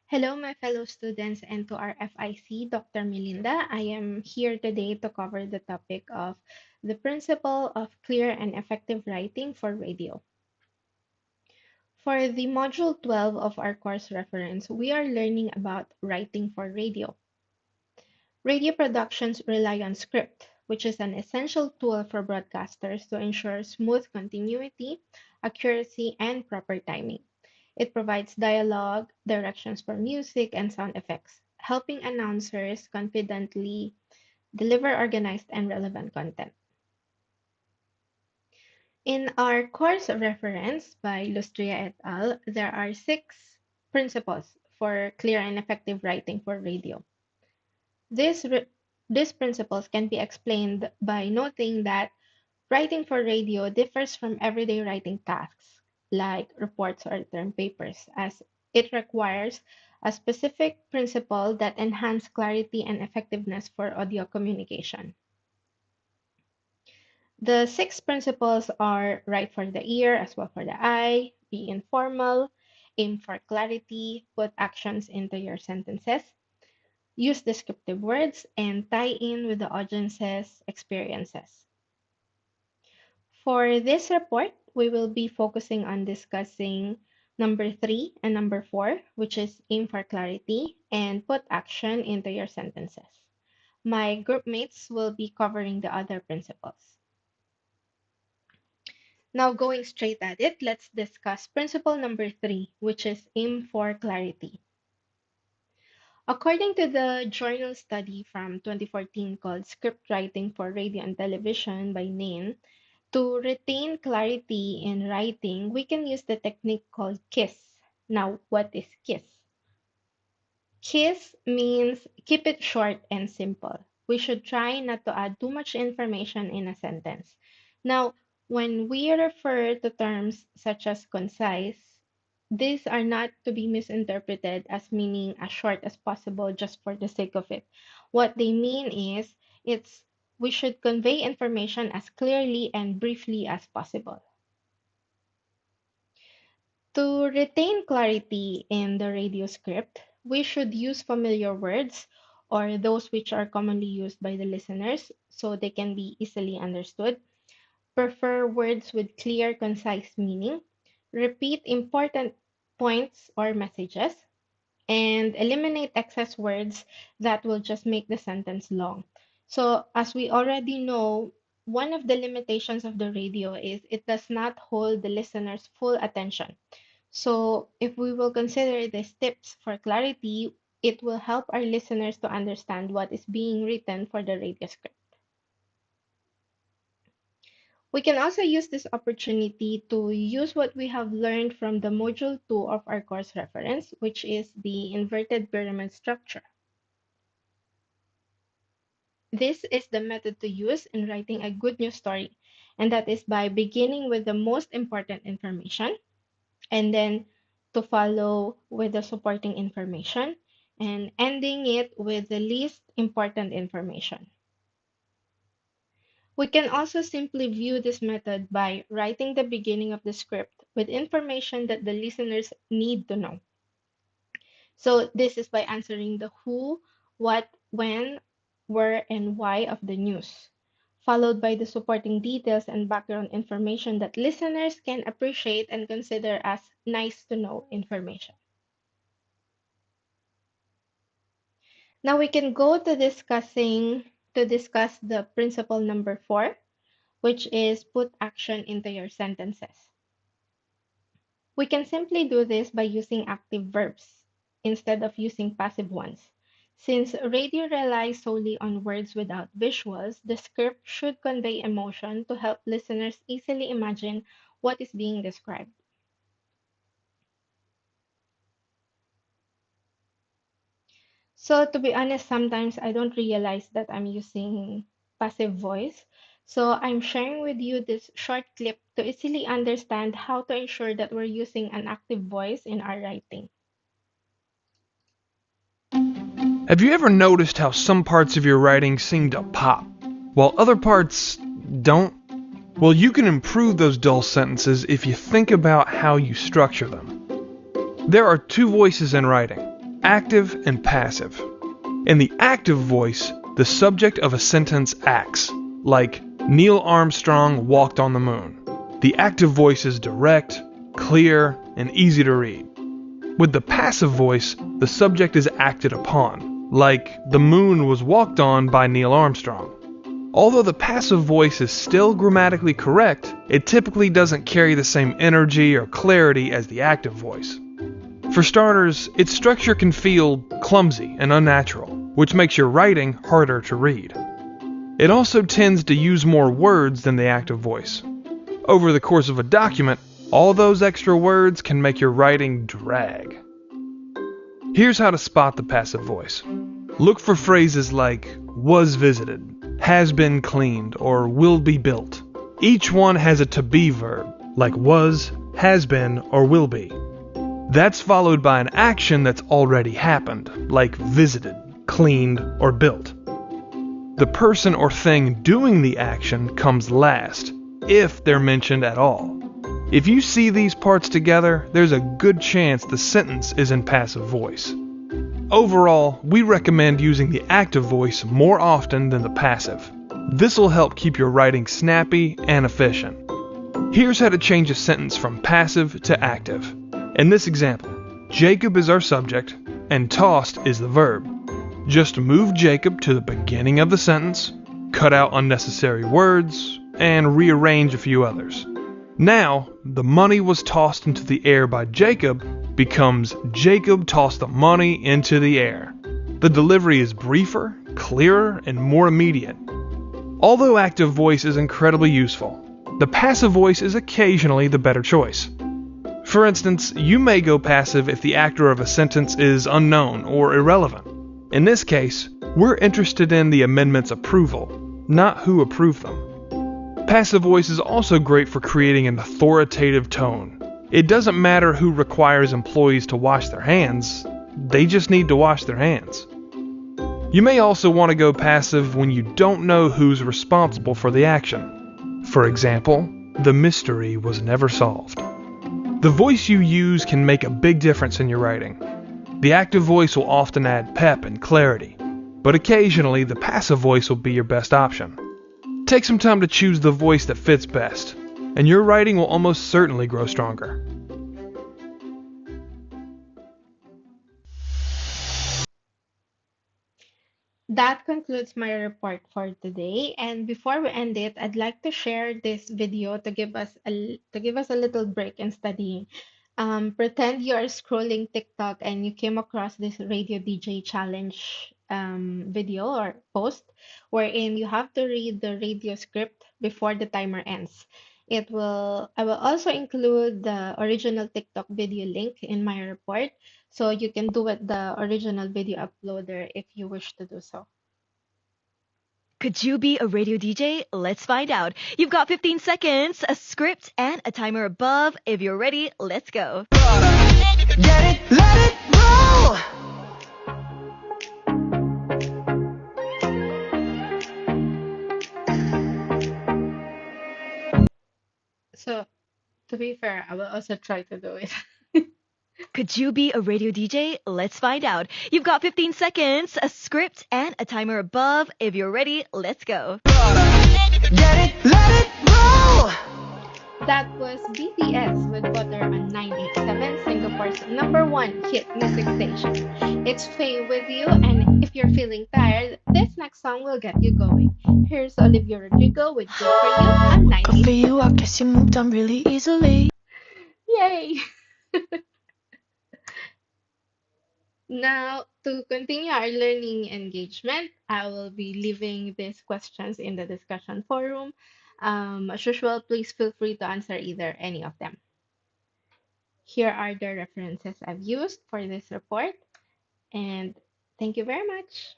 Hello, my fellow students, and to our FIC, Dr. Melinda. I am here today to cover the topic of the principle of clear and effective writing for radio. For the Module 12 of our course reference, we are learning about writing for radio. Radio productions rely on script, which is an essential tool for broadcasters to ensure smooth continuity, accuracy, and proper timing. It provides dialogue, directions for music, and sound effects, helping announcers confidently deliver organized and relevant content. In our course reference by Lustria et al., there are six principles for clear and effective writing for radio. These, re- these principles can be explained by noting that writing for radio differs from everyday writing tasks, like reports or term papers, as it requires a specific principle that enhance clarity and effectiveness for audio communication. The six principles are write for the ear as well for the eye, be informal, aim for clarity, put actions into your sentences, use descriptive words, and tie in with the audience's experiences. For this report, we will be focusing on discussing number 3 and number 4, which is aim for clarity and put action into your sentences. My group mates will be covering the other principles. Now, going straight at it, let's discuss principle number 3, which is aim for clarity. According to the journal study from 2014 called Script Writing for Radio and Television by Nain, to retain clarity in writing, we can use the technique called KISS. Now, what is KISS? KISS means keep it short and simple. We should try not to add too much information in a sentence. Now, when we refer to terms such as concise, these are not to be misinterpreted as meaning as short as possible just for the sake of it. What they mean is it's we should convey information as clearly and briefly as possible. To retain clarity in the radio script, we should use familiar words or those which are commonly used by the listeners so they can be easily understood. Prefer words with clear, concise meaning. Repeat important points or messages. And eliminate excess words that will just make the sentence long. So, as we already know, one of the limitations of the radio is it does not hold the listener's full attention. So, if we will consider these tips for clarity, it will help our listeners to understand what is being written for the radio script. We can also use this opportunity to use what we have learned from the Module 2 of our course reference, which is the inverted pyramid structure. This is the method to use in writing a good news story, and that is by beginning with the most important information and then to follow with the supporting information and ending it with the least important information. We can also simply view this method by writing the beginning of the script with information that the listeners need to know. So this is by answering the who, what, when, where, and why of the news, followed by the supporting details and background information that listeners can appreciate and consider as nice to know information. Now we can go to discuss the principle number 4, which is put action into your sentences. We can simply do this by using active verbs instead of using passive ones. Since radio relies solely on words without visuals, the script should convey emotion to help listeners easily imagine what is being described. So, to be honest, sometimes I don't realize that I'm using passive voice. So, I'm sharing with you this short clip to easily understand how to ensure that we're using an active voice in our writing. Have you ever noticed how some parts of your writing seem to pop, while other parts don't? Well, you can improve those dull sentences if you think about how you structure them. There are two voices in writing, active and passive. In the active voice, the subject of a sentence acts, like Neil Armstrong walked on the moon. The active voice is direct, clear, and easy to read. With the passive voice, the subject is acted upon, like the moon was walked on by Neil Armstrong. Although the passive voice is still grammatically correct, it typically doesn't carry the same energy or clarity as the active voice. For starters, its structure can feel clumsy and unnatural, which makes your writing harder to read. It also tends to use more words than the active voice. Over the course of a document, all those extra words can make your writing drag. Here's how to spot the passive voice. Look for phrases like was visited, has been cleaned, or will be built. Each one has a to be verb, like was, has been, or will be. That's followed by an action that's already happened, like visited, cleaned, or built. The person or thing doing the action comes last, if they're mentioned at all. If you see these parts together, there's a good chance the sentence is in passive voice. Overall, we recommend using the active voice more often than the passive. This will help keep your writing snappy and efficient. Here's how to change a sentence from passive to active. In this example, Jacob is our subject and tossed is the verb. Just move Jacob to the beginning of the sentence, cut out unnecessary words, and rearrange a few others. Now, the money was tossed into the air by Jacob becomes Jacob tossed the money into the air. The delivery is briefer, clearer, and more immediate. Although active voice is incredibly useful, the passive voice is occasionally the better choice. For instance, you may go passive if the actor of a sentence is unknown or irrelevant. In this case, we're interested in the amendment's approval, not who approved them. Passive voice is also great for creating an authoritative tone. It doesn't matter who requires employees to wash their hands, they just need to wash their hands. You may also want to go passive when you don't know who's responsible for the action. For example, the mystery was never solved. The voice you use can make a big difference in your writing. The active voice will often add pep and clarity, but occasionally the passive voice will be your best option. Take some time to choose the voice that fits best, and your writing will almost certainly grow stronger. That concludes my report for today. And before we end it, I'd like to share this video to give us a little break in studying. Pretend you are scrolling TikTok and you came across this radio DJ challenge video or post wherein you have to read the radio script before the timer ends. I will also include the original TikTok video link in my report so you can do it the original video uploader if you wish to do so. Could you be a radio DJ? Let's find out. You've got 15 seconds, a script, and a timer above. If you're ready, let's go. Get it, let it roll. So, to be fair, I will also try to do it. Could you be a radio DJ? Let's find out. You've got 15 seconds, a script, and a timer above. If you're ready, let's go. Get it, let it roll. That was BTS with Butter on 987, Singapore's #1 hit music station. It's Faye with you, and if you're feeling tired, this next song will get you going. Here's Olivia Rodrigo with Good For You on Good for 90. you, I guess you moved on really easily. Yay! Now, to continue our learning engagement, I will be leaving these questions in the discussion forum. As usual, please feel free to answer either any of them. Here are the references I've used for this report, and thank you very much.